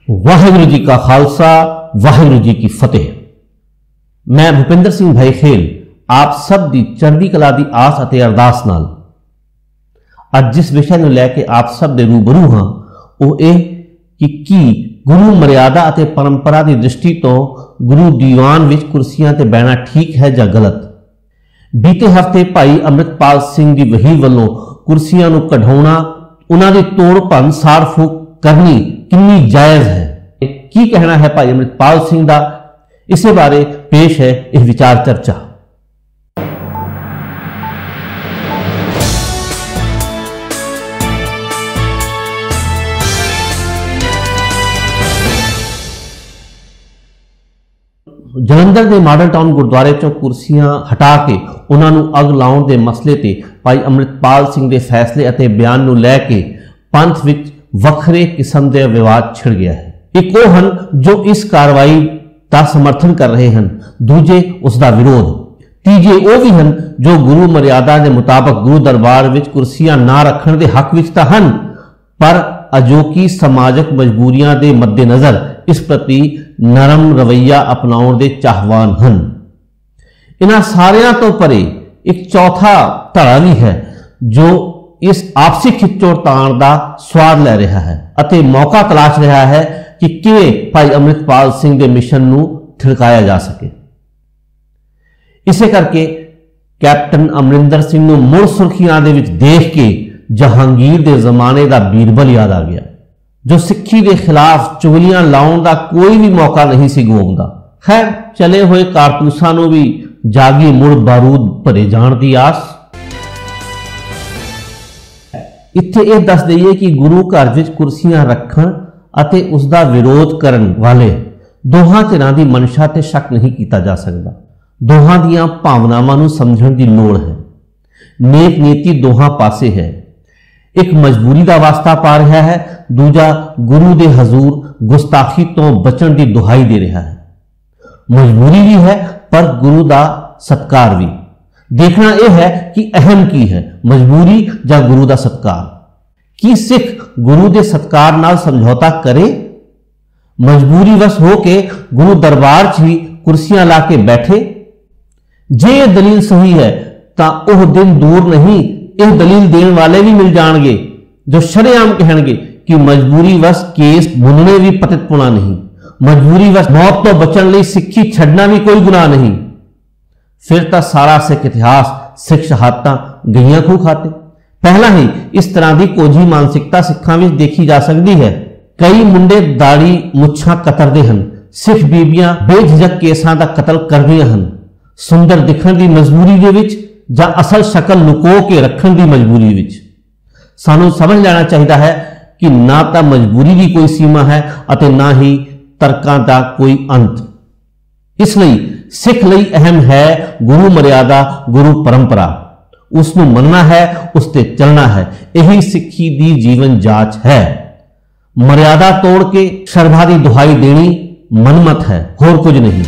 वाहिगुरू जी का खालसा, वाहिगुरू जी की फतेह। मैं भूपिंदर सिंह भाई खेल आप सब दी चढ़दी कला दी आस अते अरदास नाल अज जिस विषय नूं लैके आप सब दे रूबरू हां वो यह कि गुरु मर्यादा अते परंपरा की दृष्टि तो गुरु दीवान विच कुर्सियां ते बहना ठीक है जां गलत। बीते हफ्ते भाई अमृतपाल सिंह की वही वालों कुर्सियां नूं कढाउणा, उन्हां दी तोड़ भंन साड़ फूक करनी कितनी जायज है, की कहना है भाई अमृतपाल सिंह का, इसे बारे पेश है यह विचार चर्चा। जलंधर के मॉडल टाउन गुरुद्वारे चों कुर्सियां हटा के उन्होंने अग लाउण के मसले ते भाई अमृतपाल सिंह के फैसले अते बयान नूं लैके पंथ विच वखरे किस्म के विवाद छिड़ गया है। एक वो हन जो इस कार्रवाई का समर्थन कर रहे हैं, दूजे उसका विरोध, तीजे वो भी हैं जो गुरु मर्यादा के मुताबिक गुरु दरबार विच कुर्सियां ना रखने के हक विच तां हन, पर अजोकी समाजक मजबूरियां के मद्देनजर इस प्रति नरम रवैया अपनाउण के चाहवान हैं। इन्हां सारियां तो परे एक चौथा धड़ा भी है जो इस आपसी खिच्चोताण का स्वाद लै रहा है अते मौका तलाश रहा है कि किवें भाई अमृतपाल सिंह के मिशन नूं थिड़काया जा सके। इसे करके कैप्टन अमरिंदर सिंह नूं मुड़ सुर्खियां दे विच देख के जहांगीर के जमाने का बीरबल याद आ गया, जो सिक्खी के खिलाफ चुगलियां लाउण का कोई भी मौका नहीं सी गोंदा। खैर चले हुए कारतूसां नूं भी जागी मुड़ बारूद भरे जाण दी आस। इत्थे यह दस दईए कि गुरु घर विच कुर्सियां रखण अते उसका विरोध करन वाले दोहां धिरां दी मनशा ते शक नहीं किया जा सकता। दोहां दियां भावनावां नूं समझण दी लोड़ है। नेक नीति दोहां पासे है। एक मजबूरी का वास्ता पा रहा है, दूजा गुरु दे हजूर गुस्ताखी तो बचण की दुहाई दे रहा है। मजबूरी भी है पर गुरु का सत्कार भी। देखना यह है कि अहम की है, मजबूरी या गुरु का सत्कार। कि सिख गुरु के सत्कार नाल समझौता करे? मजबूरी वश हो के गुरु दरबार च ही कुर्सियां ला के बैठे? जे यह दलील सही है तो वह दिन दूर नहीं, यह दलील देने वाले भी मिल जाएंगे जो शरेआम कहेंगे कि मजबूरी वश केस बुनने भी पतितपुणा नहीं, मजबूरी वश मौत तो बचने लिए सिक्खी छड़ना भी कोई गुनाह नहीं। फिर तो सारा सिख इतिहास सिख शहादतां गईयां खूह खाते। पहला ही इस तरह की कोझी मानसिकता सिखां विच देखी जा सकती है। कई मुंडे दाड़ी मुछां कतरदे हन, सिख बीबियां बेझिझक केसां दा कतल करदियां हन, सुंदर दिखण दी मजबूरी दे विच जां असल शक्ल लुको के रखण दी मजबूरी विच। सानू समझ लेना चाहिए है कि ना तो मजबूरी की कोई सीमा है अते ना ही तर्कां दा कोई अंत। इसलिए सिख लई अहम है गुरु मर्यादा, गुरु परंपरा। उसनूं मनना है, उसते चलना है, यही सिक्खी दी जीवन जाच है। मर्यादा तोड़ के शर्धा की दुहाई देनी मनमत है, होर कुछ नहीं।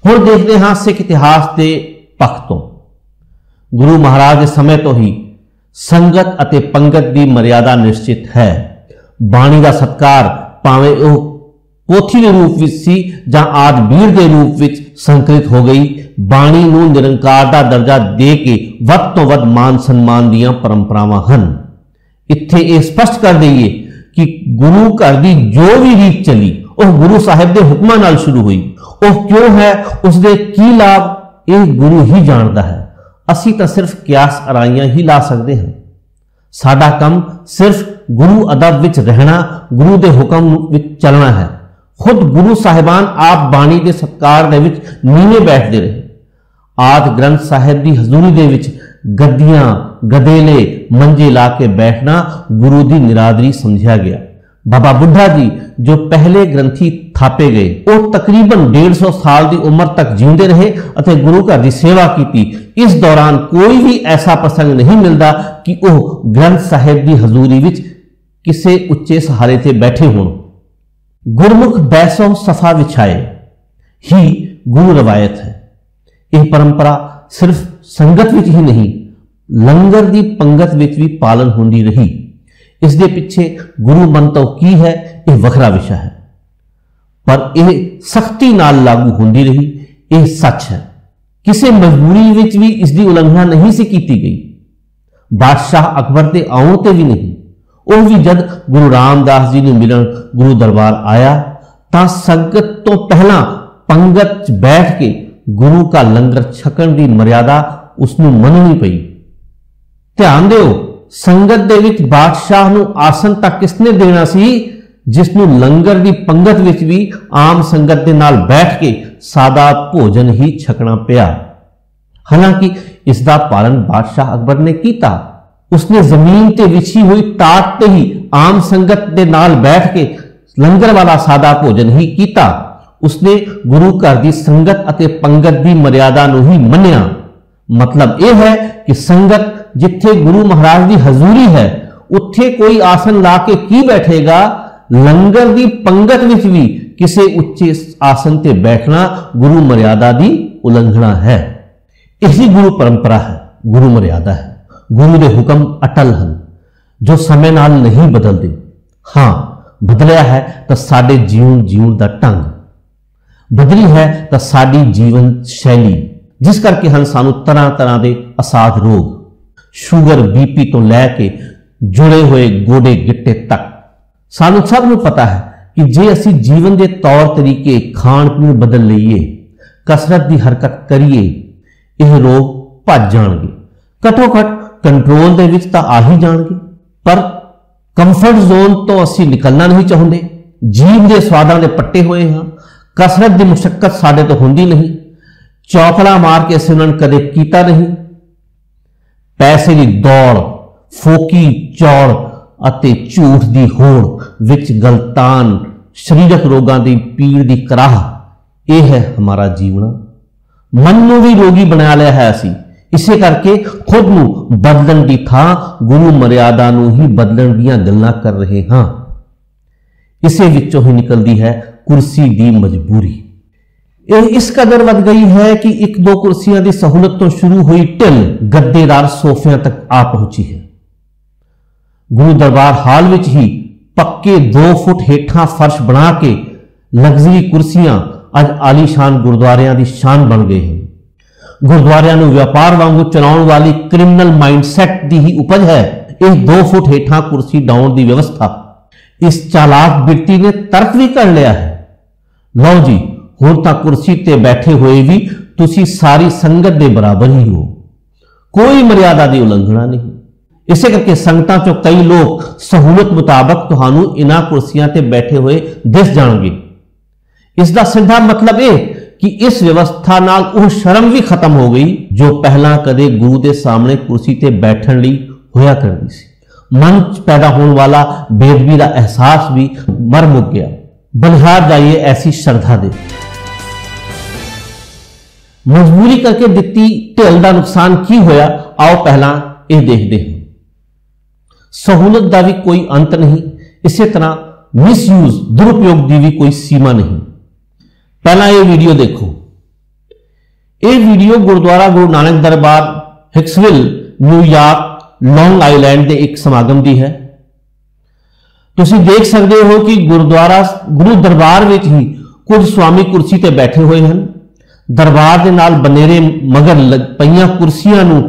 हुण देखते हां सिख इतिहास के पक्ष तो गुरु महाराज के समय तो ही संगत अते पंगत की मर्यादा निश्चित है। बाणी का सत्कार भावें वह पोथी के रूप में सी जां आद बीर के रूप में संकलित हो गई, बाणी नूं निरंकार का दर्जा दे के वध तो वध मान सन्मान दियां परंपरावां हन। इत्थे यह स्पष्ट कर दईए कि गुरु घर की जो भी रीत चली वह गुरु साहिब के हुक्मां नाल शुरू हुई। वह क्यों है, उसके की लाभ, यह गुरु ही जानता है। असी तो सिर्फ क्यास अराइयां ही ला सकते हैं। साडा काम सिर्फ गुरु अदब विच रहना, गुरु के हुक्म विच चलना है। खुद गुरु साहिबान आप बाणी के सत्कार दे विच नीवे बैठते रहे। आद ग्रंथ साहिब की हजूरी दे विच गद्दियां गदेले मंजे ला के बैठना गुरु की निरादरी समझा गया। बाबा बुढ़ा जी जो पहले ग्रंथी थापे गए, वो तकरीबन 150 साल की उम्र तक जींदे रहे और गुरु घर की सेवा की। इस दौरान कोई भी ऐसा प्रसंग नहीं मिलता कि वह ग्रंथ साहिब की हजूरी विच किसी उच्चे सहारे से बैठे हों। गुरमुख बैसों सफा विछाए ही गुरु रवायत है। यह परंपरा सिर्फ संगत विच ही नहीं, लंगर की पंगत विच भी पालन होंदी रही। इस दे पिछे गुरु मंतव की है, यह वखरा विषय है, पर यह सख्ती नाल लागू होंदी रही, यह सच है। किसी मजबूरी विच भी इसकी उलंघना नहीं सी कीती गई। बादशाह अकबर के आउण ते भी नहीं। वह भी जब गुरु रामदास जी ने मिलन गुरु दरबार आया तो संगत तो पहला पंगत च बैठ के गुरु का लंगर छकण की मर्यादा उसनू मननी पई। ध्यान दिओ, संगत दे विच बादशाह नू आसन तक किसने देना सी, जिसनू लंगर की पंगत विच भी आम संगत दे नाल बैठ के सादा भोजन ही छकना पिया। हालांकि इसका पालन बादशाह अकबर ने किया। उसने जमीन ते विछी हुई टाट ते ही आम संगत दे नाल बैठ के लंगर वाला सादा भोजन ही किया। उसने गुरु घर की संगत अते पंगत की मर्यादा नू ही मन्निया। मतलब यह है कि संगत जिथे गुरु महाराज की हजूरी है उत्थे कोई आसन ला के की बैठेगा। लंगर की पंगत विच भी किसी उच्चे आसन ते बैठना गुरु मर्यादा की उलंघना है। इसी गुरु परंपरा है, गुरु मर्यादा है। गुरु के हुक्म अटल हैं जो समय नाल नहीं बदलते। हां, बदलिया है तो साडे जीवन का ढंग, बदली है तो साडी जीवन शैली, जिस करके हम सानू तरह तरह के असाध रोग, शुगर बीपी तो लैके जुड़े हुए गोडे गिट्टे तक सानू सब नू पता है कि जे असी जीवन के तौर तरीके खाण पीण बदल लईए, कसरत की हरकत करिए, यह रोग भज जाणगे। घटो घट कंट्रोल दे विच तां आ ही जाणगे, पर कंफर्ट जोन तो असी निकलना नहीं चाहते। जीव के स्वादां दे पट्टे हुए हाँ, कसरत की मुशक्कत साडे तो होंदी नहीं, चौकड़ा मार के असीं उन्हां कदे कीता नहीं। पैसे की दौड़, फोकी चौड़ अते झूठ की होड़ विच गलतान, शरीरक रोगों की पीड़ की कराह, यह है हमारा जीवन। मन नू भी रोगी बना लिया है असी, इसे करके खुद नू बदलन की थां गुरु मर्यादा नू ही बदलन दीयां गल्लां कर रहे हां। इसे विचों ही निकलती है कुर्सी की मजबूरी। यह इस कदर वध गई है कि एक दो कुर्सियां की सहूलत तो शुरू हुई ढिल गद्देदार सोफियां तक आ पहुंची है। गुरु दरबार हाल विच ही पक्के 2 फुट हेठा फर्श बना के लग्जरी कुर्सियां अज आलीशान गुरुद्वारियां की शान बन गए हैं। गुरुद्वारियां नूं व्यापार वांगू चलाउण वाली क्रिमिनल माइंडसैट की ही उपज है इस 2 फुट हेठा कुर्सी डाउन की व्यवस्था। इस चालाक बिरती ने तर्क भी कर लिया है। लो जी, हुण तां कुर्सी ते बैठे हुए भी तुसी सारी संगत के बराबर ही हो, कोई मर्यादा की उलंघना नहीं। इसे करके संगतां चों कई लोग सहूलत मुताबक तुहानू इन्हां कुर्सियां ते बैठे हुए दिस जाणगे। इसका सीधा मतलब यह कि इस व्यवस्था नाल वह शर्म भी खत्म हो गई जो पहला कदे गुरु के सामने कुर्सी ते बैठण लई होया करदी सी। मन च पैदा होने वाला बेदबी का एहसास भी मर मुक गया। बलिहार जाइए ऐसी श्रद्धा दे। मजबूरी करके दिती ढिल का नुकसान की होया, आओ पहला यह देखते हैं। सहूलत का भी कोई अंत नहीं, इसी तरह मिसयूज दुरुपयोग की भी कोई सीमा नहीं। पहला यह वीडियो देखो। यह वीडियो गुरुद्वारा गुरु नानक दरबार हिक्सविल न्यूयॉर्क लॉन्ग आइलैंड के एक समागम की है। तुसी देख सकते हो कि गुरुद्वारा गुरु दरबार में ही कुछ स्वामी कुर्सी ते बैठे हुए हैं। दरबार के नाल बनेरे मगर पईयां कुर्सियां नूं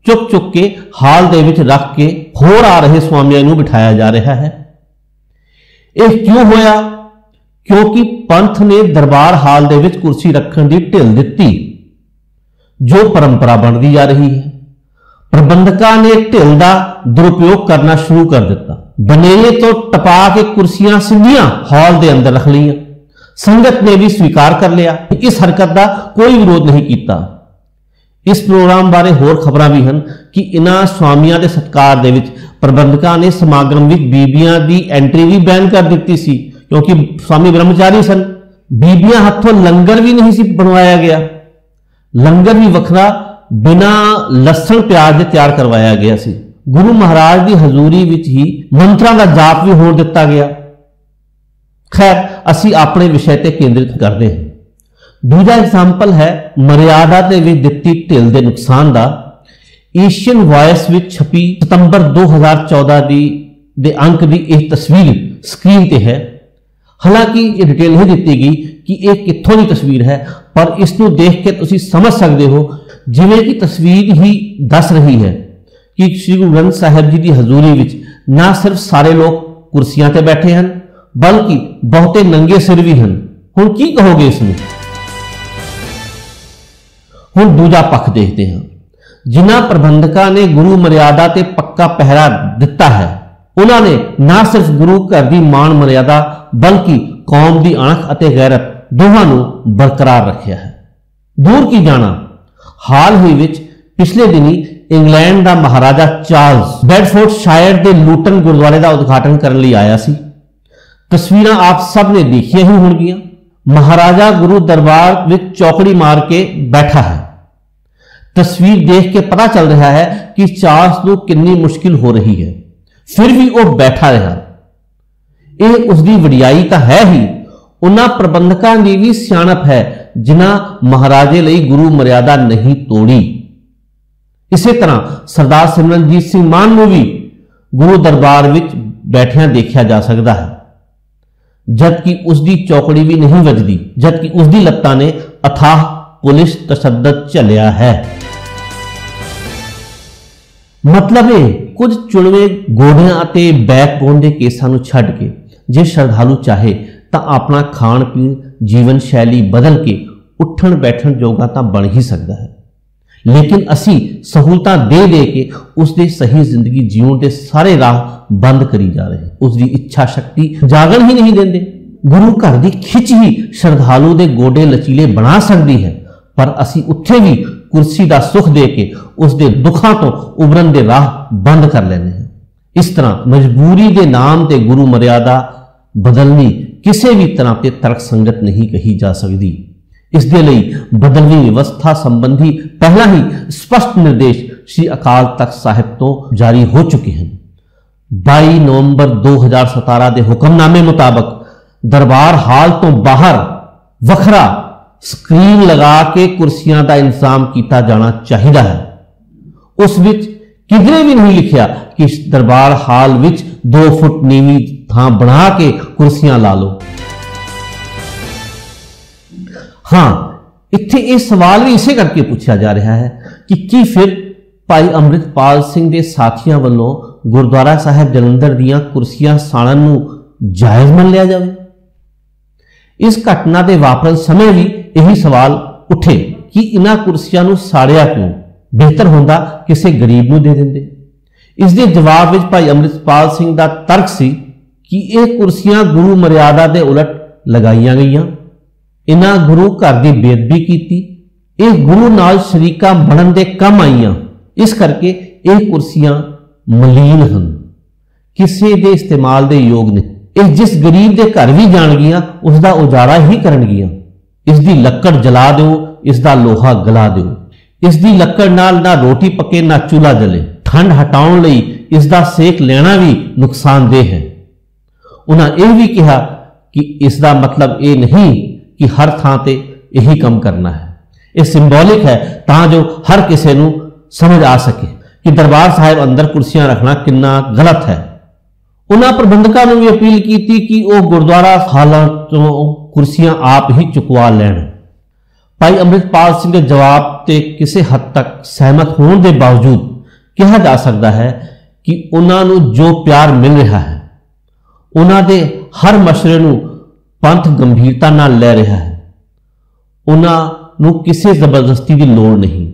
चुक चुक के हाल दे विच रख के होर आ रहे स्वामियों नूं बिठाया जा रहा है। यह क्यों होया? क्योंकि पंथ ने दरबार हाल दे विच कुर्सी रखण दी ढिल दित्ती, जो परंपरा बनती जा रही है। प्रबंधकां ने ढिल का दुरुपयोग करना शुरू कर दिता। बनेरे तो टपा के कुर्सियां सीधियां हॉल के अंदर रख लिया। संगत ने भी स्वीकार कर लिया, इस हरकत का कोई विरोध नहीं किया। इस प्रोग्राम बारे होर खबरां भी हैं कि इन्हां स्वामियां दे सत्कार दे विच प्रबंधकां ने समागम विच बीबियां की एंट्री भी बैन कर दी सी, क्योंकि स्वामी ब्रह्मचारी सन। बीबियां हथों लंगर भी नहीं सी बनवाया गया। लंगर भी वखरा बिना लसन प्याज के तैयार करवाया गया सी। गुरु महाराज की हजूरी विच ही मंत्रा का जाप भी होण दिता गया। खैर, असी अपने विषय ते केंद्रित करते हैं। दूजा एग्जाम्पल है मर्यादा ते विच दित्ती ढिल के नुकसान का। एशियन वॉयस विच छपी सितंबर 2014 की ਦੇ ਅੰਕ ਦੀ ਇਹ ਤਸਵੀਰ ਸਕਰੀਨ ਤੇ ਹੈ। ਹਾਲਾਂਕਿ ਇਹ ਡਿਟੇਲ ਨਹੀਂ ਦਿੱਤੀ ਗਈ ਕਿ ਇਹ ਕਿੱਥੋਂ ਦੀ ਤਸਵੀਰ ਹੈ, ਪਰ ਇਸ ਨੂੰ ਦੇਖ ਕੇ ਤੁਸੀਂ ਸਮਝ ਸਕਦੇ ਹੋ ਜਿਵੇਂ ਕਿ ਤਸਵੀਰ ਹੀ ਦੱਸ ਰਹੀ ਹੈ ਕਿ ਸ੍ਰੀ ਗੁਰੂ ਗ੍ਰੰਥ ਸਾਹਿਬ ਜੀ ਦੀ ਹਜ਼ੂਰੀ ਵਿੱਚ ਨਾ ਸਿਰਫ ਸਾਰੇ ਲੋਕ ਕੁਰਸੀਆਂ ਤੇ ਬੈਠੇ ਹਨ, ਬਲਕਿ ਬਹੁਤੇ ਨੰਗੇ ਸਿਰ ਵੀ ਹਨ। ਹੁਣ ਕੀ ਕਹੋਗੇ ਇਸ ਨੂੰ? ਹੁਣ ਦੂਜਾ ਪੱਖ ਦੇਖਦੇ ਹਾਂ। ਜਿਨ੍ਹਾਂ ਪ੍ਰਬੰਧਕਾਂ ਨੇ ਗੁਰੂ ਮਰਿਆਦਾ ਤੇ ਪੱਕਾ ਪਹਿਰਾ ਦਿੱਤਾ ਹੈ, ਉਹਨਾਂ ਨੇ ਨਾ ਸਿਰਫ ਗੁਰੂ ਘਰ ਦੀ ਮਾਣ ਮਰਿਆਦਾ ਬਲਕਿ ਕੌਮ ਦੀ ਅਣਖ ਅਤੇ ਗੈਰਤ ਦੋਹਾਂ ਨੂੰ ਬਰਕਰਾਰ ਰੱਖਿਆ ਹੈ। ਦੂਰ ਕੀ ਜਾਣਾ, ਹਾਲ ਹੀ ਵਿੱਚ ਪਿਛਲੇ ਦਿਨੀ ਇੰਗਲੈਂਡ ਦਾ ਮਹਾਰਾਜਾ ਚਾਰਲਸ ਬੈਡਫੋਰਡਸ਼ਾਇਰ ਦੇ ਲੂਟਨ ਗੁਰਦੁਆਰੇ ਦਾ ਉਦਘਾਟਨ ਕਰਨ ਲਈ ਆਇਆ ਸੀ। ਤਸਵੀਰਾਂ ਆਪ ਸਭ ਨੇ ਦੇਖੀਆਂ ਹੀ ਹੋਣਗੀਆਂ। ਮਹਾਰਾਜਾ ਗੁਰੂ ਦਰਬਾਰ ਵਿੱਚ ਚੌਕੜੀ ਮਾਰ ਕੇ ਬੈਠਾ ਹੈ। ਤਸਵੀਰ ਦੇਖ ਕੇ ਪਤਾ ਚੱਲ ਰਿਹਾ ਹੈ ਕਿ ਚਾਰਲਸ ਨੂੰ ਕਿੰਨੀ ਮੁਸ਼ਕਿਲ ਹੋ ਰਹੀ ਹੈ, ਫਿਰ ਵੀ ਉਹ ਬੈਠਾ ਰਿਹਾ। ਇਹ ਉਸ ਦੀ ਵਡਿਆਈ ਤਾਂ ਹੈ ਹੀ, ਉਹਨਾਂ ਪ੍ਰਬੰਧਕਾਂ ਦੀ ਵੀ ਸਿਆਣਪ ਹੈ ਜਿਨ੍ਹਾਂ ਮਹਾਰਾਜੇ ਲਈ ਗੁਰੂ ਮਰਿਆਦਾ ਨਹੀਂ ਤੋੜੀ। ਇਸੇ ਤਰ੍ਹਾਂ ਸਰਦਾਰ ਸਿਮਰਨਜੀਤ ਸਿੰਘ ਮਾਨ ਨੂੰ ਵੀ ਗੁਰੂ ਦਰਬਾਰ ਵਿੱਚ ਬੈਠਿਆਂ ਦੇਖਿਆ ਜਾ ਸਕਦਾ ਹੈ, ਜਦਕਿ ਉਸ ਦੀ ਚੌਕੜੀ ਵੀ ਨਹੀਂ ਵੱਜਦੀ, ਜਦਕਿ ਉਸ ਦੀ ਲੱਤਾਂ ਨੇ ਅਥਾਹ ਪੁਲਿਸ ਤਸ਼ੱਦਦ ਝੱਲਿਆ ਹੈ। ਮਤਲਬ ਇਹ ਕੁਝ ਚੁਣਵੇਂ ਗੋਡਿਆਂ ਅਤੇ ਬੈਕਬੋਨ ਦੇ ਕੇਸਾਂ ਨੂੰ ਛੱਡ ਕੇ ਜੇ ਸ਼ਰਧਾਲੂ ਚਾਹੇ ਤਾਂ ਆਪਣਾ ਖਾਣ ਪੀਣ ਜੀਵਨ ਸ਼ੈਲੀ ਬਦਲ ਕੇ ਉੱਠਣ ਬੈਠਣ ਜੋਗਾ ਤਾਂ ਬਣ ਹੀ ਸਕਦਾ ਹੈ। ਲੇਕਿਨ ਅਸੀਂ ਸਹੂਲਤਾਂ ਦੇ ਦੇ ਕੇ ਉਸ ਦੀ ਸਹੀ ਜ਼ਿੰਦਗੀ ਜਿਉਣ ਦੇ ਸਾਰੇ ਰਾਹ ਬੰਦ ਕਰੀ ਜਾ ਰਹੇ, ਉਸ ਦੀ ਇੱਛਾ ਸ਼ਕਤੀ ਜਾਗਣ ਹੀ ਨਹੀਂ ਦਿੰਦੇ। ਗੁਰੂ ਘਰ ਦੀ ਖਿੱਚ ਹੀ ਸ਼ਰਧਾਲੂ ਦੇ ਗੋਡੇ ਲਚੀਲੇ ਬਣਾ ਸਕਦੀ ਹੈ, ਪਰ ਅਸੀਂ ਉੱਥੇ ਵੀ ਕੁਰਸੀ ਦਾ ਸੁਖ ਦੇ ਕੇ ਉਸ ਦੇ ਦੁੱਖਾਂ ਤੋਂ ਉਭਰਨ ਦੇ ਰਾਹ ਬੰਦ ਕਰ ਲੈਂਦੇ ਹਾਂ। ਇਸ ਤਰ੍ਹਾਂ ਮਜਬੂਰੀ ਦੇ ਨਾਮ ਤੇ ਗੁਰੂ ਮਰਿਆਦਾ ਬਦਲਣੀ ਕਿਸੇ ਵੀ ਤਰ੍ਹਾਂ ਤੇ ਤਰਕਸੰਗਤ ਨਹੀਂ ਕਹੀ ਜਾ ਸਕਦੀ। ਇਸ ਦੇ ਲਈ ਬਦਲਵੀਂ ਵਿਵਸਥਾ ਸੰਬੰਧੀ ਪਹਿਲਾਂ ਹੀ ਸਪਸ਼ਟ ਨਿਰਦੇਸ਼ ਸ੍ਰੀ ਅਕਾਲ ਤਖਤ ਸਾਹਿਬ ਤੋਂ ਜਾਰੀ ਹੋ ਚੁੱਕੇ ਹਨ। 22 ਨਵੰਬਰ 2017 ਦੇ ਹੁਕਮਨਾਮੇ ਮੁਤਾਬਕ ਦਰਬਾਰ ਹਾਲ ਤੋਂ ਬਾਹਰ ਵੱਖਰਾ ਸਕਰੀਨ ਲਗਾ ਕੇ ਕੁਰਸੀਆਂ ਦਾ ਇੰਤਜ਼ਾਮ ਕੀਤਾ ਜਾਣਾ ਚਾਹੀਦਾ ਹੈ। ਉਸ ਵਿੱਚ ਕਿਧਰੇ ਵੀ ਨਹੀਂ ਲਿਖਿਆ ਕਿ ਇਸ ਦਰਬਾਰ ਹਾਲ ਵਿੱਚ 2 ਫੁੱਟ ਨੀਵੀਂ ਥਾਂ ਬਣਾ ਕੇ ਕੁਰਸੀਆਂ ਲਾ ਲਓ। ਹਾਂ, ਇੱਥੇ ਇਹ ਸਵਾਲ ਵੀ ਇਸੇ ਕਰਕੇ ਪੁੱਛਿਆ ਜਾ ਰਿਹਾ ਹੈ ਕਿ ਕੀ ਫਿਰ ਭਾਈ ਅੰਮ੍ਰਿਤਪਾਲ ਸਿੰਘ ਦੇ ਸਾਥੀਆਂ ਵੱਲੋਂ ਗੁਰਦੁਆਰਾ ਸਾਹਿਬ ਜਲੰਧਰ ਦੀਆਂ ਕੁਰਸੀਆਂ ਸਾੜਨ ਨੂੰ ਜਾਇਜ਼ ਮੰਨ ਲਿਆ ਜਾਵੇ? ਇਸ ਘਟਨਾ ਦੇ ਵਾਪਰਨ ਸਮੇਂ ਵੀ ਇਹੀ ਸਵਾਲ ਉੱਠੇ ਕਿ ਇਹਨਾਂ ਕੁਰਸੀਆਂ ਨੂੰ ਸਾੜਿਆ ਕਿਉਂ? ਬਿਹਤਰ ਹੁੰਦਾ ਕਿਸੇ ਗਰੀਬ ਨੂੰ ਦੇ ਦਿੰਦੇ। ਇਸ ਦੇ ਜਵਾਬ ਵਿੱਚ ਭਾਈ ਅੰਮ੍ਰਿਤਪਾਲ ਸਿੰਘ ਦਾ ਤਰਕ ਸੀ ਕਿ ਇਹ ਕੁਰਸੀਆਂ ਗੁਰੂ ਮਰਿਆਦਾ ਦੇ ਉਲਟ ਲਗਾਈਆਂ ਗਈਆਂ, ਇਹਨਾਂ ਗੁਰੂ ਘਰ ਦੀ ਬੇਅਦਬੀ ਕੀਤੀ, ਇਹ ਗੁਰੂ ਨਾਲ ਸ਼ਰੀਕਾ ਬਣਨ ਦੇ ਕੰਮ ਆਈਆਂ, ਇਸ ਕਰਕੇ ਇਹ ਕੁਰਸੀਆਂ ਮਲੀਨ ਹਨ, ਕਿਸੇ ਦੇ ਇਸਤੇਮਾਲ ਦੇ ਯੋਗ ਨਹੀਂ। ਇਹ ਜਿਸ ਗਰੀਬ ਦੇ ਘਰ ਵੀ ਜਾਣਗੀਆਂ ਉਸ ਦਾ ਉਜਾੜਾ ਹੀ ਕਰਨਗੀਆਂ। ਇਸ ਦੀ ਲੱਕੜ ਜਲਾ ਦਿਓ, ਇਸ ਦਾ ਲੋਹਾ ਗਲਾ ਦਿਓ। ਇਸ ਦੀ ਲੱਕੜ ਨਾਲ ਨਾ ਰੋਟੀ ਪੱਕੇ ਨਾ ਚੁੱਲ੍ਹਾ ਜਲੇ। ਠੰਡ ਹਟਾਉਣ ਲਈ ਇਸ ਦਾ ਸੇਕ ਲੈਣਾ ਵੀ ਨੁਕਸਾਨਦੇਹ ਹੈ। ਉਹਨਾਂ ਇਹ ਵੀ ਕਿਹਾ ਕਿ ਇਸ ਦਾ ਮਤਲਬ ਇਹ ਨਹੀਂ ਕਿ ਹਰ ਥਾਂ ਤੇ ਇਹੀ ਕੰਮ ਕਰਨਾ ਹੈ। ਇਹ ਸਿੰਬੋਲਿਕ ਹੈ ਤਾਂ ਜੋ ਹਰ ਕਿਸੇ ਨੂੰ ਸਮਝ ਆ ਸਕੇ ਕਿ ਦਰਬਾਰ ਸਾਹਿਬ ਅੰਦਰ ਕੁਰਸੀਆਂ ਰੱਖਣਾ ਕਿੰਨਾ ਗਲਤ ਹੈ। ਉਹਨਾਂ ਪ੍ਰਬੰਧਕਾਂ ਨੂੰ ਵੀ ਅਪੀਲ ਕੀਤੀ ਕਿ ਉਹ ਗੁਰਦੁਆਰਾ ਹਾਲਾਂ ਤੋਂ ਕੁਰਸੀਆਂ ਆਪ ਹੀ ਚੁਕਵਾ ਲੈਣ। ਭਾਈ ਅੰਮ੍ਰਿਤਪਾਲ ਸਿੰਘ ਦੇ ਜਵਾਬ ਤੇ ਕਿਸੇ ਹੱਦ ਤੱਕ ਸਹਿਮਤ ਹੋਣ ਦੇ ਬਾਵਜੂਦ ਕਿਹਾ ਜਾ ਸਕਦਾ ਹੈ ਕਿ ਉਹਨਾਂ ਨੂੰ ਜੋ ਪਿਆਰ ਮਿਲ ਰਿਹਾ ਹੈ, ਉਹਨਾਂ ਦੇ ਹਰ ਮਸ਼ਵਰੇ ਨੂੰ ਪੰਥ ਗੰਭੀਰਤਾ ਨਾਲ ਲੈ ਰਿਹਾ ਹੈ। ਉਹਨਾਂ ਨੂੰ ਕਿਸੇ ਜ਼ਬਰਦਸਤੀ ਦੀ ਲੋੜ ਨਹੀਂ।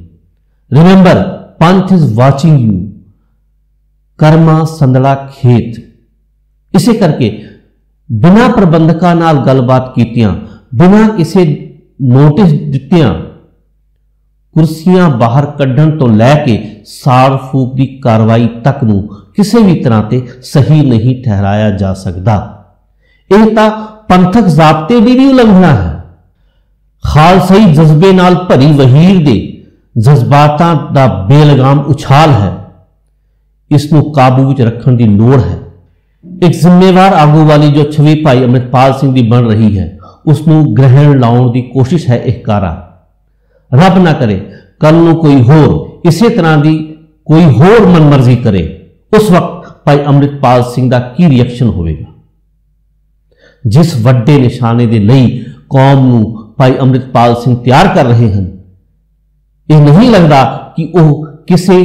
Remember, Panth is watching you, ਕਰਮਾ ਸੰਦਲਾ ਖੇਤ। ਇਸੇ ਕਰਕੇ ਬਿਨਾਂ ਪ੍ਰਬੰਧਕਾਂ ਨਾਲ ਗੱਲਬਾਤ ਕੀਤਿਆਂ, ਬਿਨਾਂ ਕਿਸੇ ਨੋਟਿਸ ਦਿੱਤਿਆਂ ਕੁਰਸੀਆਂ ਬਾਹਰ ਕੱਢਣ ਤੋਂ ਲੈ ਕੇ ਸਾੜ ਫੂਕ ਦੀ ਕਾਰਵਾਈ ਤੱਕ ਨੂੰ ਕਿਸੇ ਵੀ ਤਰ੍ਹਾਂ ਤੇ ਸਹੀ ਨਹੀਂ ਠਹਿਰਾਇਆ ਜਾ ਸਕਦਾ। ਇਹ ਤਾਂ ਪੰਥਕ ਜ਼ਾਬਤੇ ਦੀ ਵੀ ਉਲੰਘਣਾ ਹੈ। ਖਾਲਸਾਈ ਜਜ਼ਬੇ ਨਾਲ ਭਰੀ ਵਹੀਰ ਦੇ ਜਜ਼ਬਾਤਾਂ ਦਾ ਬੇਲਗਾਮ ਉਛਾਲ ਹੈ। ਇਸ ਨੂੰ ਕਾਬੂ ਵਿੱਚ ਰੱਖਣ ਦੀ ਲੋੜ ਹੈ। ਇੱਕ ਜ਼ਿੰਮੇਵਾਰ ਆਗੂ ਵਾਲੀ ਜੋ ਛਵੀ ਭਾਈ ਅੰਮ੍ਰਿਤਪਾਲ ਸਿੰਘ ਦੀ ਬਣ ਰਹੀ ਹੈ, ਉਸ ਨੂੰ ਗ੍ਰਹਿਣ ਲਾਉਣ ਦੀ ਕੋਸ਼ਿਸ਼ ਹੈ ਇਹ ਕਾਰਾ। ਰੱਬ ਨਾ ਕਰੇ ਕੱਲ ਨੂੰ ਕੋਈ ਹੋਰ ਇਸੇ ਤਰ੍ਹਾਂ ਦੀ ਕੋਈ ਹੋਰ ਮਨਮਰਜ਼ੀ ਕਰੇ। ਉਸ ਵਕਤ ਭਾਈ ਅੰਮ੍ਰਿਤਪਾਲ ਸਿੰਘ ਦਾ ਕੀ ਰਿਐਕਸ਼ਨ ਹੋਵੇਗਾ। ਜਿਸ ਵੱਡੇ ਨਿਸ਼ਾਨੇ ਦੇ ਲਈ ਕੌਮ ਨੂੰ ਭਾਈ ਅੰਮ੍ਰਿਤਪਾਲ ਸਿੰਘ ਤਿਆਰ ਕਰ ਰਹੇ ਹਨ, ਇਹ ਨਹੀਂ ਲੱਗਦਾ ਕਿ ਉਹ ਕਿਸੇ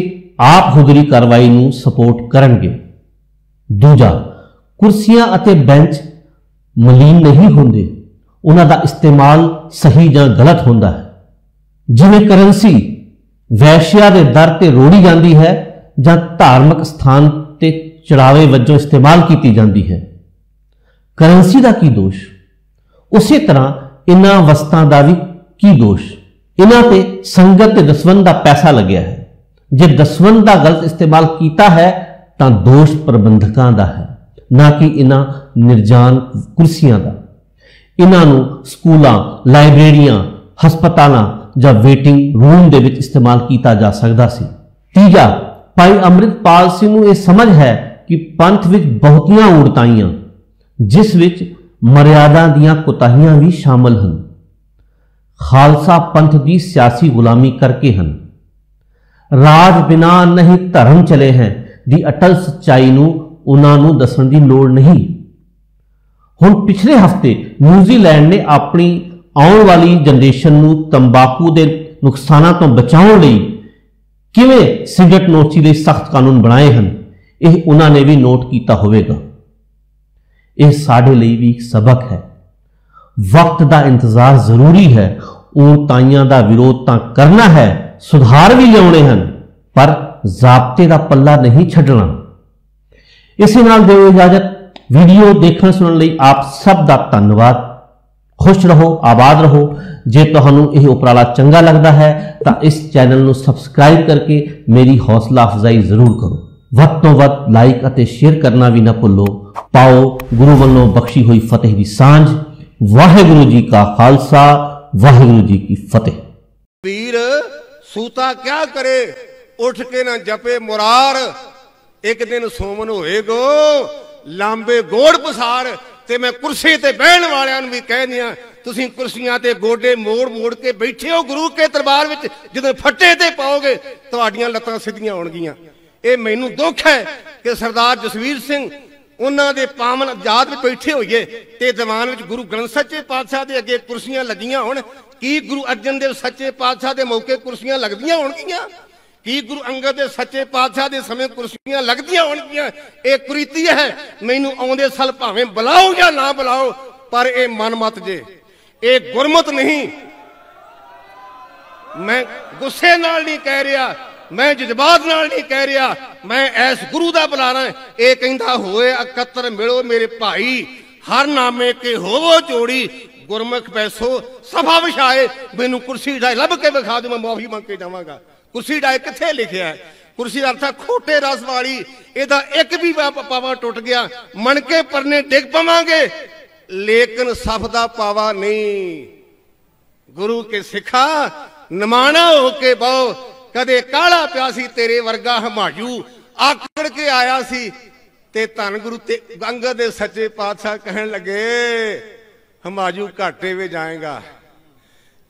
ਆਪ ਹੁਦਰੀ ਕਾਰਵਾਈ ਨੂੰ ਸਪੋਰਟ ਕਰਨਗੇ। ਦੂਜਾ, ਕੁਰਸੀਆਂ ਅਤੇ ਬੈਂਚ ਮਲੀਨ ਨਹੀਂ ਹੁੰਦੇ, ਉਹਨਾਂ ਦਾ ਇਸਤੇਮਾਲ ਸਹੀ ਜਾਂ ਗਲਤ ਹੁੰਦਾ ਹੈ। ਜਿਵੇਂ ਕਰੰਸੀ ਵੈਸ਼ਿਆ ਦੇ ਦਰ ਤੇ ਰੋੜੀ ਜਾਂਦੀ ਹੈ ਜਾਂ ਧਾਰਮਿਕ ਸਥਾਨ ਤੇ ਚੜਾਵੇ ਵਜੋਂ ਇਸਤੇਮਾਲ ਕੀਤੀ ਜਾਂਦੀ ਹੈ, ਕਰੰਸੀ ਦਾ ਕੀ ਦੋਸ਼? ਉਸੇ ਤਰ੍ਹਾਂ ਇਹਨਾਂ ਵਸਤਾਂ ਦਾ ਵੀ ਕੀ ਦੋਸ਼? ਇਹਨਾਂ ਤੇ ਸੰਗਤ ਤੇ ਦਸਵੰਧ ਦਾ ਪੈਸਾ ਲੱਗਿਆ ਹੈ। ਜੇ ਦਸਵੰਧ ਦਾ ਗਲਤ ਇਸਤੇਮਾਲ ਕੀਤਾ ਹੈ ਤਾਂ ਦੋਸ਼ ਪ੍ਰਬੰਧਕਾਂ ਦਾ ਹੈ, ਨਾ ਕਿ ਇਹਨਾਂ ਨਿਰਜਾਨ ਕੁਰਸੀਆਂ ਦਾ। ਇਹਨਾਂ ਨੂੰ ਸਕੂਲਾਂ, ਲਾਇਬ੍ਰੇਰੀਆਂ, ਹਸਪਤਾਲਾਂ ਜਾਂ ਵੇਟਿੰਗ ਰੂਮ ਦੇ ਵਿੱਚ ਇਸਤੇਮਾਲ ਕੀਤਾ ਜਾ ਸਕਦਾ ਸੀ। ਤੀਜਾ, ਭਾਈ ਅੰਮ੍ਰਿਤਪਾਲ ਸਿੰਘ ਨੂੰ ਇਹ ਸਮਝ ਹੈ ਕਿ ਪੰਥ ਵਿੱਚ ਬਹੁਤੀਆਂ ਊੜਤਾਈਆਂ, ਜਿਸ ਵਿੱਚ ਮਰਿਆਦਾ ਦੀਆਂ ਕੁਤਾਹੀਆਂ ਵੀ ਸ਼ਾਮਲ ਹਨ, ਖਾਲਸਾ ਪੰਥ ਦੀ ਸਿਆਸੀ ਗੁਲਾਮੀ ਕਰਕੇ ਹਨ। ਰਾਜ ਬਿਨਾ ਨਹੀਂ ਧਰਮ ਚਲੇ ਹੈ ਦੀ ਅਟਲ ਸੱਚਾਈ ਨੂੰ ਉਹਨਾਂ ਨੂੰ ਦੱਸਣ ਦੀ ਲੋੜ ਨਹੀਂ। ਹੁਣ ਪਿਛਲੇ ਹਫ਼ਤੇ ਨਿਊਜ਼ੀਲੈਂਡ ਨੇ ਆਪਣੀ ਆਉਣ ਵਾਲੀ ਜਨਰੇਸ਼ਨ ਨੂੰ ਤੰਬਾਕੂ ਦੇ ਨੁਕਸਾਨਾਂ ਤੋਂ ਬਚਾਉਣ ਲਈ ਕਿਵੇਂ ਸਿਗਰਟ ਨੋਸ਼ੀ ਲਈ ਸਖਤ ਕਾਨੂੰਨ ਬਣਾਏ ਹਨ, ਇਹ ਉਹਨਾਂ ਨੇ ਵੀ ਨੋਟ ਕੀਤਾ ਹੋਵੇਗਾ। ਇਹ ਸਾਡੇ ਲਈ ਵੀ ਇੱਕ ਸਬਕ ਹੈ। ਵਕਤ ਦਾ ਇੰਤਜ਼ਾਰ ਜ਼ਰੂਰੀ ਹੈ। ਊੜਤਾਈਆਂ ਦਾ ਵਿਰੋਧ ਤਾਂ ਕਰਨਾ ਹੈ, ਸੁਧਾਰ ਵੀ ਲਿਆਉਣੇ ਹਨ, ਪਰ ਜ਼ਾਬਤੇ ਦਾ ਪੱਲਾ ਨਹੀਂ ਛੱਡਣਾ। ਇਸੇ ਨਾਲ ਦਿਓ ਇਜਾਜ਼ਤ। ਵੀਡੀਓ ਦੇਖਣ ਸੁਣਨ ਲਈ ਆਪ ਸਭ ਦਾ ਧੰਨਵਾਦ। खुश रहो, आबाद रहो। जे तुहानू यह उपराला चंगा लगता है तो इस चैनल को सबसक्राइब करके मेरी हौसला अफजाई जरूर करो। वध तो वध लाइक और शेयर करना भी ना भुलो। पाओ गुरु वालों बख्शी हुई फतेह की सांझ। वाहिगुरु जी का खालसा, वाहिगुरु जी की फतेह। वीर सूता क्या करे, उठ के ना जपे मुरार। एक दिन सोमन होएगो लांबे गोड़ पसार। ते मैं कुर्सी ते बहन वालियां नूं भी कहनी आ, तुसीं कुर्सियां ते गोडे मोड़ मोड़ के बैठे हो गुरु के दरबार विच, जदों फट्टे ते पाओगे तुहाडीआं लत्तां सिद्धियां होणगीआं। ये मैनूं दुख है कि सरदार जसवीर सिंह उन्हां दे पावन जात विच बैठे होइए ते दीवान विच गुरु ग्रंथ सच्चे पातशाह दे अगे कुर्सियां लगियां होण। की गुरु अर्जन देव सच्चे पातशाह दे मौके कुर्सियां लगदियां होणगीआं? की गुरु अंगद दे सच्चे पातशाह दे समय कुर्सियां लगदियां होणगीआं? एक कुरीति है। मैनूं आउंदे साल भावें बुलाओ या ना बुलाओ, पर ये मन मत जे, ये गुरमत नहीं। मैं गुस्से नाल नहीं कह रहा, मैं जज्बात नाल नहीं कह रहा, मैं ऐस गुरु दा बुला रहा। ये कहंदा होए एकत्र मिलो मेरे भाई, हर नामे के होवो जोड़ी। गुरमुख पैसो सभा विछाए, मैनूं कुर्सी ढाई लभ के विखा दो, मैं माफी मंग के जावांगा। कुर्सी डाए किथे लिखिया है? कुर्सी अर्थ खोटे रस वाली। एदा एक भी पावा टुट गया मनके परने डिग पवांगे, लेकिन सफ दा पावा नहीं। गुरु के सिखा नमाना होके बहु, कदे काला प्यासी तेरे वर्गा हमायूं आकड़ के आया सी। ते धन गुरु ते अंगद दे सच्चे पातशाह कहन लगे, हमायूं घाटे में जाएगा।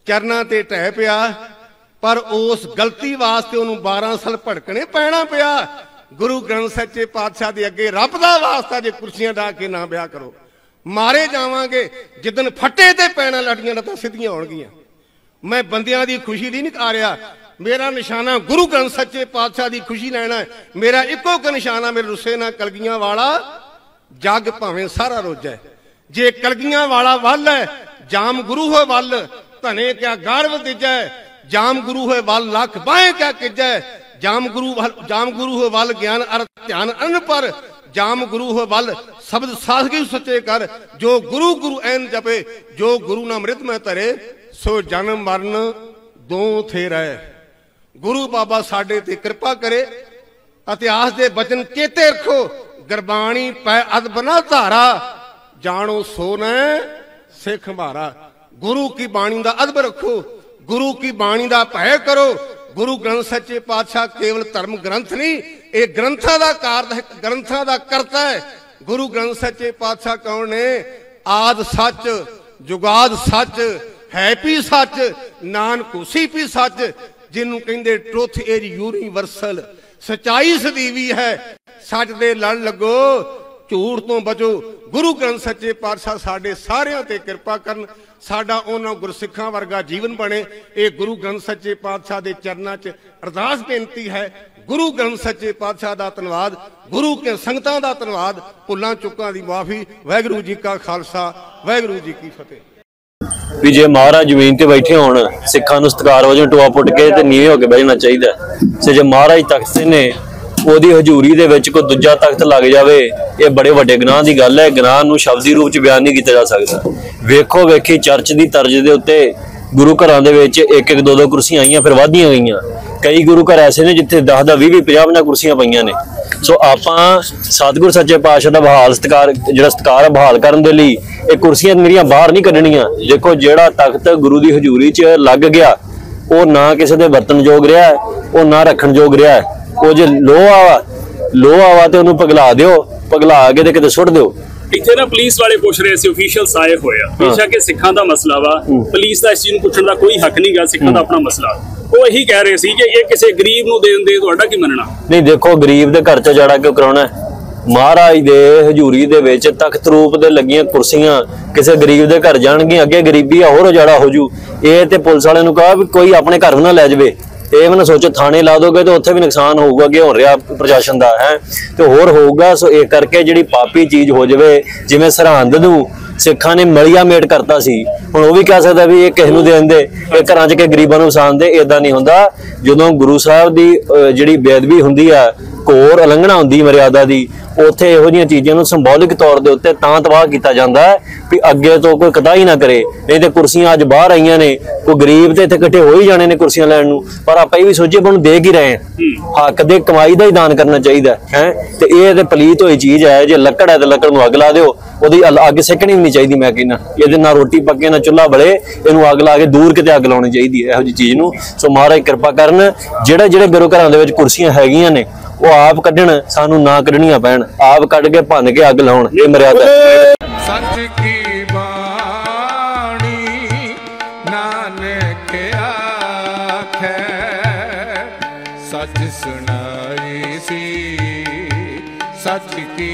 चरना ते टह पिया, पर उस गलती वास्ते उन्होंने 12 साल भड़कने पैना पिया। गुरु ग्रंथ सच्चे पातशाह दे अगे रब दा वास्ता जे कुर्सियां ढा के ना ब्याह करो, मारे जावांगे। जिदन फट्टे ते पैना लड़ियां लत्तां सिद्धियां होणगीआं। मैं बंदियां दी खुशी नहीं आ रहा, मेरा निशाना गुरु ग्रंथ सच्चे पातशाह दी खुशी लेना है। मेरा इको एक निशाना मेरे रुसे ना कलगियां वाला जग भावें सारा रोजा है। जे कलगियां वाला वल है जाम गुरु हो वल, धने क्या गर्व दिजै। जाम गुरु है वल लख बाएं क्या किजै। जाम गुरु है वल ज्ञान अर ध्यान अन पर। जाम गुरु है वल शब्द सादगी सच्चे कर। जो गुरु गुरु ऐन जपे, जो गुरु ना मृत में तरे, सो जन्म मरण दो थे रहे। गुरु बाबा साडे ते कृपा करे। इतिहास दे वचन चेते रखो, गुरबाणी पै अद बना धारा, जानो सो न सिख हमारा। गुरु की बाणी दा अदब रखो, गुरु की बाणी दा भय करो। गुरु ग्रंथ सच्चे पातशाह केवल धर्म ग्रंथ नहीं, ये ग्रंथां दा कार ग्रंथां दा करता है। गुरु ग्रंथ सच्चे पातशाह कौन ने? आद सच, जुगाद सच, है भी सच, नानक उसी भी सच। जिन्हों कहंदे ट्रुथ इज यूनिवर्सल, सच्चाई सदीवी है। सच दे लड़ लगो, झूठ तो बचो। गुरु ग्रंथ सच्चे पातशाह साडे सारिਆਂ ते किरपा करन, साडा उन्हां गुरसिखां वर्गा जीवन बने। ये गुरु ग्रंथ सच्चे पातशाह दे चरनां च अरदास बेनती है। गुरु ग्रंथ सच्चे पातशाह दा धन्नवाद, गुरु के संगतां दा धन्नवाद, भुल्लां चुक्कां दी माफ़ी। वाहिगुरू जी का खालसा, वाहिगुरू जी की फतेह। भी जे महाराज जमीन ते बैठे होण, सिखां नूं सत्कार वजों टोआ पुट के ते नीवे होके बैठना चाहिए। ते जे महाराज तख्त ते ने ओदी हजूरी दे विच कोई दूजा तख्त लग जावे, ये बड़े वड्डे गुनाह दी गल है। गुनाह नूं शब्दी रूप च बयान नहीं किया जा सकता। वेखो वेखी चर्च दी तर्ज दे उत्ते गुरु घरां दे विच एक एक दो दो कुर्सियां आईयां, फिर वधियां गईयां। कई गुरु घर ऐसे ने जिथे 10 20 50 कुर्सियां पईयां ने। सो आपां सतगुर सच्चे पातशाह दा बहाल सत्कार जिहड़ा सत्कार है बहाल करन दे लई ये कुर्सियां मेरियां बाहर नहीं कढणियां। देखो जिहड़ा तख्त गुरु दी हजूरी च लग गया, वो ना किसी दे बरतन जोग रहा है, वो ना रखण जोग रहा है। वो जे लोहा वा ते उहनूं पिघला दिओ, पिघला के ते किते सुੱਟ दिओ। इत्थे ना पुलिस वाले पुछ रहे सी, ऑफिशियल्स आए होए आ। बेशक ये सिखां दा मसला वा, पुलिस दा इस चीज़ नूं पुछण दा कोई हक नहीं गा, सिखां दा अपना मसला। वो यही कह रहे सी कि ये किसी गरीब नूं देण दे तुहाडा की मनना नहीं। देखो गरीब दे घर च जाड़ा क्यों कराउणा है? महाराज दे हजूरी दे विच तख्त रूप दे लगियां कुर्सियां किसी गरीब दे घर जाणगियां, अगे गरीबी होर उजाड़ा हो जू। ये ते पुलिस वाले नूं कहा भी कोई अपने घर ना लै जावे। ये भी ना सोचो थाने ला दोगे तो उत्थे भी नुकसान होगा, अगे हो रहा प्रशासन का है तो होर होगा। सो ये करके जिहड़ी पापी चीज़ हो जाए, जिवें सरहंद नूं सिखां ने मलिया मेट करता सी, हुण वो भी कह सकदा भी ये किस नूं देण दे, ये घरां च के गरीबां नूं वसाण दे। इदां नहीं हुंदा। जदों गुरु साहब दी जिहड़ी बेअदबी हुंदी आ, घोर उलंघना हुंदी मर्यादा दी, उत्थे इहो जिहियां चीज़ां नूं संबोधिक तौर दे उत्ते तां तबाह कीता जांदा है भी अगे तो कोई कताही ना करे। नहीं तो कुर्सियां अज बाहर आईयां ने, कोई गरीब तो इत्थे इकट्ठे हो ही जाने ने कुर्सियां लैण नूं, पर आपां भी सोचिए भी दे की रहे हैं। हक दे कमाई का ही दान करना चाहिए है। तो ये पलीत हुई चीज़ है। जे लकड़ है तो लकड़ नूं अग ला दिओ, ओहदी अग सेकनी भी नहीं चाहिए। मैं कहना ये ना रोटी पके ना चुल्हा बले, इनू अग ला के दूर किते अग लाउणी चाहिए इहो जी चीज़ नूं। सो महाराज किरपा करन, जिहड़े जिहड़े गुरु घरां दे विच कुर्सियां हैगियां ने वो आप कड्ढण, सानू ना कड्ढणियां पैण, आप कड्ढ के भन्न के अग लाउण, ये मर्यादा है। सच की बाणी नानक आखे, सच सुनाई सी सच की